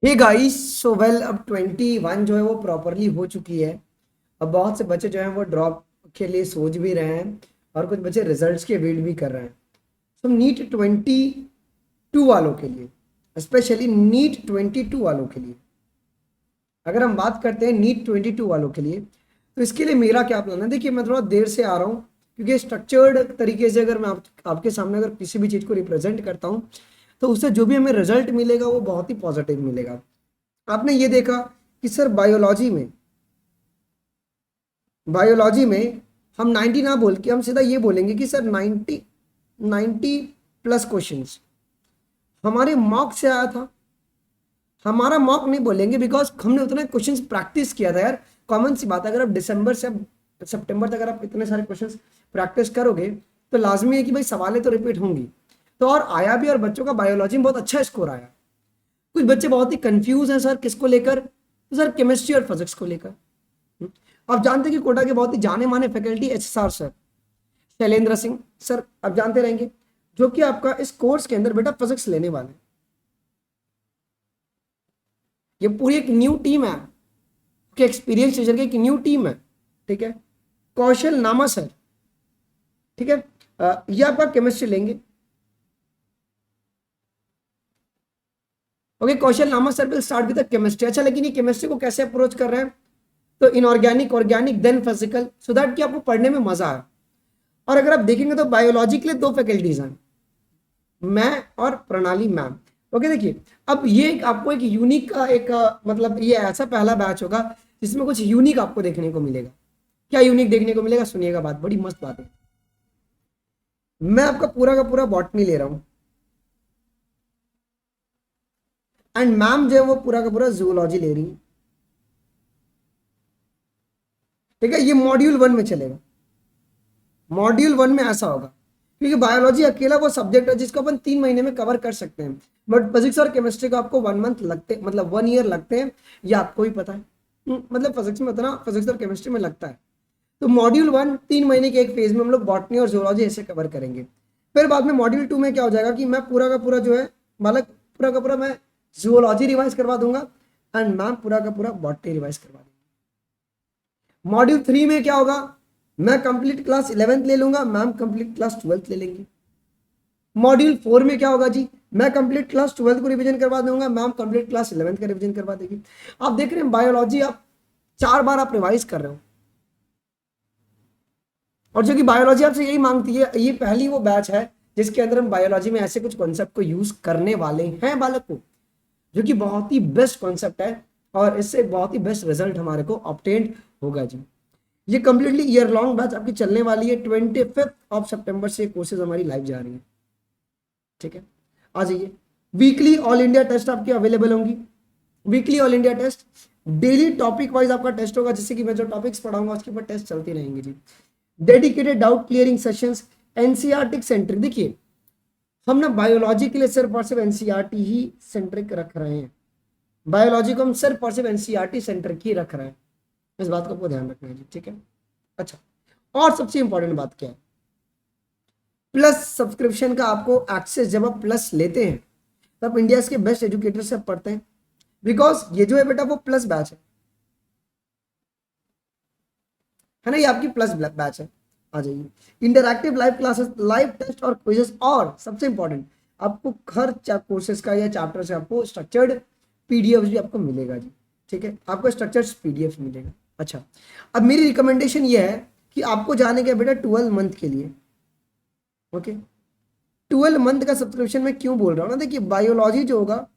Hey guys, so well अब 21 जो है वो प्रॉपरली हो चुकी है। अब बहुत से बच्चे जो हैं वो ड्रॉप के लिए सोच भी रहे हैं और कुछ बच्चे रिजल्ट्स के वेट भी कर रहे हैं। तो नीट 22 वालों के लिए, स्पेशली नीट 22 वालों के लिए, अगर हम बात करते हैं नीट 22 वालों के लिए, तो इसके लिए मेरा क्या प्लान है। देखिए, मैं थोड़ा देर से आ रहा हूँ क्योंकि स्ट्रक्चर्ड तरीके से अगर मैं आपके सामने अगर किसी भी चीज़ को रिप्रेजेंट करता हूँ तो उससे जो भी हमें रिजल्ट मिलेगा वो बहुत ही पॉजिटिव मिलेगा। आपने ये देखा कि सर बायोलॉजी में हम 90 ना बोल के हम सीधा ये बोलेंगे कि सर 90 प्लस क्वेश्चंस हमारे मॉक से आया था। हमारा मॉक नहीं बोलेंगे बिकॉज हमने उतना क्वेश्चंस प्रैक्टिस किया था यार। कॉमन सी बात है, अगर आप दिसंबर से सितंबर तक अगर आप इतने सारे क्वेश्चंस प्रैक्टिस करोगे तो लाजमी है कि भाई सवालें तो रिपीट होंगी। तो और आया भी, और बच्चों का बायोलॉजी में बहुत अच्छा स्कोर आया। कुछ बच्चे बहुत ही कंफ्यूज हैं सर किसको लेकर, तो सर केमिस्ट्री और फिजिक्स को लेकर। आप जानते हैं कि कोटा के बहुत ही जाने माने faculty HSR sir, Shailendra Singh sir, आप जानते रहेंगे, जो कि आपका इस कोर्स के अंदर बेटा फिजिक्स लेने वाले हैं। ये पूरी एक न्यू टीम है कि एक्सपीरियंस टीचर की एक न्यू टीम है। ठीक है, कौशल नामा सर, ठीक है, ये आपका केमिस्ट्री लेंगे। ओके, कौशल नामा sir will start with the chemistry. अच्छा, लेकिन ये केमिस्ट्री को कैसे अप्रोच कर रहे हैं, तो inorganic, organic, then physical, so that कि आपको पढ़ने में मजा आए। और अगर आप देखेंगे तो बायोलॉजी के लिए दो फैकल्टीज हैं, मैं और प्रणाली मैम। ओके, देखिए, अब ये आपको एक यूनिक का एक मतलब ये ऐसा पहला बैच होगा जिसमें कुछ यूनिक आपको देखने को मिलेगा। क्या यूनिक देखने को मिलेगा, सुनिएगा, बात बड़ी मस्त बात है। मैं आपका पूरा का पूरा बॉटनी ले रहा हूं एंड मैम जो है वो पूरा का पूरा जूलॉजी ले रही है। ठीक है, ये मॉड्यूल 1 में चलेगा। मॉड्यूल 1 में ऐसा होगा क्योंकि बायोलॉजी अकेला वो सब्जेक्ट है जिसको अपन 3 महीने में कवर कर सकते हैं, बट फिजिक्स और केमिस्ट्री को आपको 1 मंथ लगते, मतलब 1 ईयर लगते हैं। ये आपको ही पता है। मतलब फिजिक्स में उतना, फिजिक्स और केमिस्ट्री में लगता है। तो मॉड्यूल 1 3 महीने के एक फेज में हम लोग बॉटनी और जूलॉजी ऐसे कवर करेंगे। फिर बाद में मॉड्यूल 2 में क्या हो जाएगा कि मैं पूरा का पूरा जो है, मतलब पूरा का पूरा मैं जूलॉजी रिवाइज करवा दूंगा एंड मैम पूरा का पूरा बॉटनी रिवाइज करवा दूंगा। मॉड्यूल 3 में क्या होगा, मैं कंप्लीट क्लास 11th ले लूंगा, मैम कंप्लीट क्लास 12th ले लेंगी। मॉड्यूल 4 में क्या होगा जी, मैं कंप्लीट क्लास 12th को रिवीजन करवा दूंगा, मैम कंप्लीट क्लास 11th का रिवीजन करवा देगी। आप देख रहे हैं बायोलॉजी आप 4 बार आप रिवाइज कर रहे हो, और जो कि बायोलॉजी आपसे यही मांगती है। ये पहली वो बैच है जिसके अंदर हम बायोलॉजी में ऐसे कुछ कॉन्सेप्ट को यूज करने वाले हैं बालक को, जो कि बहुत ही बेस्ट कॉन्सेप्ट है और इससे बहुत ही बेस्ट रिजल्ट हमारे को ऑब्टेन होगा जी। ये कंप्लीटली ईयर लॉन्ग बैच आपकी चलने वाली है। 25 सितंबर से कोर्सेज हमारी लाइव जा रही है। ठीक है, आ जाइए। वीकली ऑल इंडिया टेस्ट आपकी अवेलेबल होंगी। Weekly all India test, daily topic wise आपका टेस्ट होगा, जैसे कि मैं जो टॉपिक्स पढ़ाऊंगा उसके ऊपर टेस्ट चलती रहेंगे जी। Dedicated doubt clearing sessions, NCERT centric. देखिए, हम ना बायोलॉजी के लिए सिर्फ और सिर्फ एनसीईआरटी ही सेंट्रिक रख रहे हैं। बायोलॉजी को हम सिर्फ और सिर्फ एनसीईआरटी सेंट्रिक ही रख रहे हैं, इस बात को आपको ध्यान रखना है जी। ठीक है, अच्छा, और सबसे इंपॉर्टेंट बात क्या है, प्लस सब्सक्रिप्शन का आपको एक्सेस। जब आप प्लस लेते हैं तब इंडिया के बेस्ट एजुकेटर से आप पढ़ते हैं, बिकॉज ये जो है बेटा वो प्लस बैच है ना, ये आपकी प्लस बैच है। आ जाइए, interactive live classes, live test और क्विजेस, और सबसे इंपॉर्टेंट आपको हर कोर्सेज का या चैप्टर से आपको स्ट्रक्चर्ड पीडीएफ भी आपको मिलेगा जी। ठीक है, आपको स्ट्रक्चर्ड पीडीएफ मिलेगा। अच्छा, अब मेरी रिकमेंडेशन ये है कि आपको जाने का बेटा 12 मंथ के लिए। ओके, 12 मंथ का सब्सक्रिप्शन मैं क्यों बोल रहा हूँ ना, देखिए बायोलॉजी जो होगा,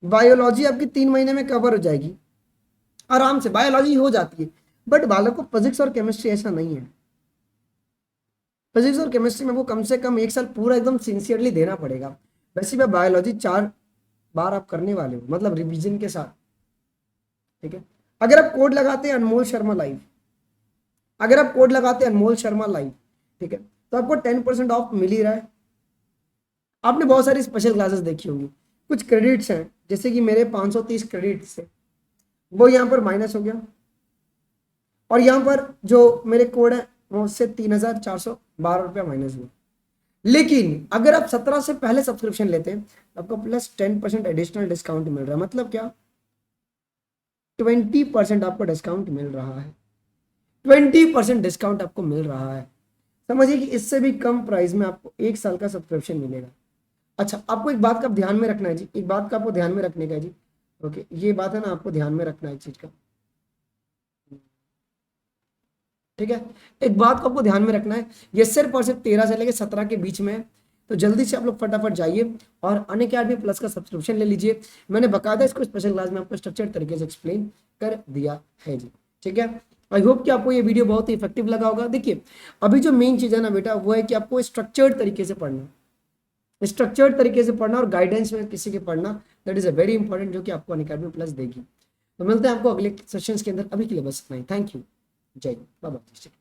बायोलॉजी आपकी 3 महीने में कवर हो जाएगी आराम से, बायोलॉजी हो जाती है। बट बालक को फिजिक्स और केमिस्ट्री ऐसा नहीं है। फिजिक्स और केमिस्ट्री में वो कम से कम 1 साल पूरा एकदम सिंसियरली देना पड़ेगा। वैसे भी बायोलॉजी 4 बार आप करने वाले हो, मतलब रिवीजन के साथ। ठीक है, अगर आप कोड लगाते हैं अनमोल शर्मा लाइव, अगर आप कोड लगाते हैं अनमोल शर्मा लाइव, ठीक है, तो आपको 10% ऑफ मिल ही रहा है। आपने बहुत सारी स्पेशल क्लासेस देखी होंगी, कुछ क्रेडिट्स हैं, जैसे कि मेरे 530 क्रेडिट्स थे, वो यहाँ पर माइनस हो गया, और यहाँ पर जो मेरे कोड है वो उससे 3,412 रुपया माइनस हुआ। लेकिन अगर आप 17 से पहले सब्सक्रिप्शन लेते हैं आपको प्लस 10% एडिशनल डिस्काउंट मिल रहा है। मतलब क्या, 20% आपको डिस्काउंट मिल रहा है, 20% डिस्काउंट आपको मिल रहा है। समझिए कि इससे भी कम प्राइस में आपको 1 साल का सब्सक्रिप्शन मिलेगा। अच्छा, आपको एक बात का ध्यान में रखना है जी, एक बात का आपको ध्यान में रखने का है जी। ओके, ये बात है ना, आपको ध्यान में रखना है इस चीज का, ठीक है। एक बात को आपको ध्यान में रखना है, ये सिर्फ और सिर्फ 13 से लेकर 17 के बीच में है। तो जल्दी से आप लोग फटाफट जाइए और अनअकैडमी प्लस का सब्सक्रिप्शन ले लीजिए। मैंने बकायदा इसको स्पेशल क्लास में आपको स्ट्रक्चर्ड तरीके से एक्सप्लेन कर दिया है जी, ठीक है। आई होप कि आपको ये वीडियो बहुत ही इफेक्टिव लगा होगा। देखिए, अभी जो मेन चीज़ है ना बेटा, वो है कि आपको स्ट्रक्चर्ड तरीके से पढ़ना, स्ट्रक्चर्ड तरीके से पढ़ना और गाइडेंस में किसी के पढ़ना, that is a very important, जो कि आपको अनअकैडमी प्लस देगी। तो मिलते हैं आपको अगले सेशंस के अंदर, अभी के लिए बस इतना ही। थैंक यू, जय, बाय बाय।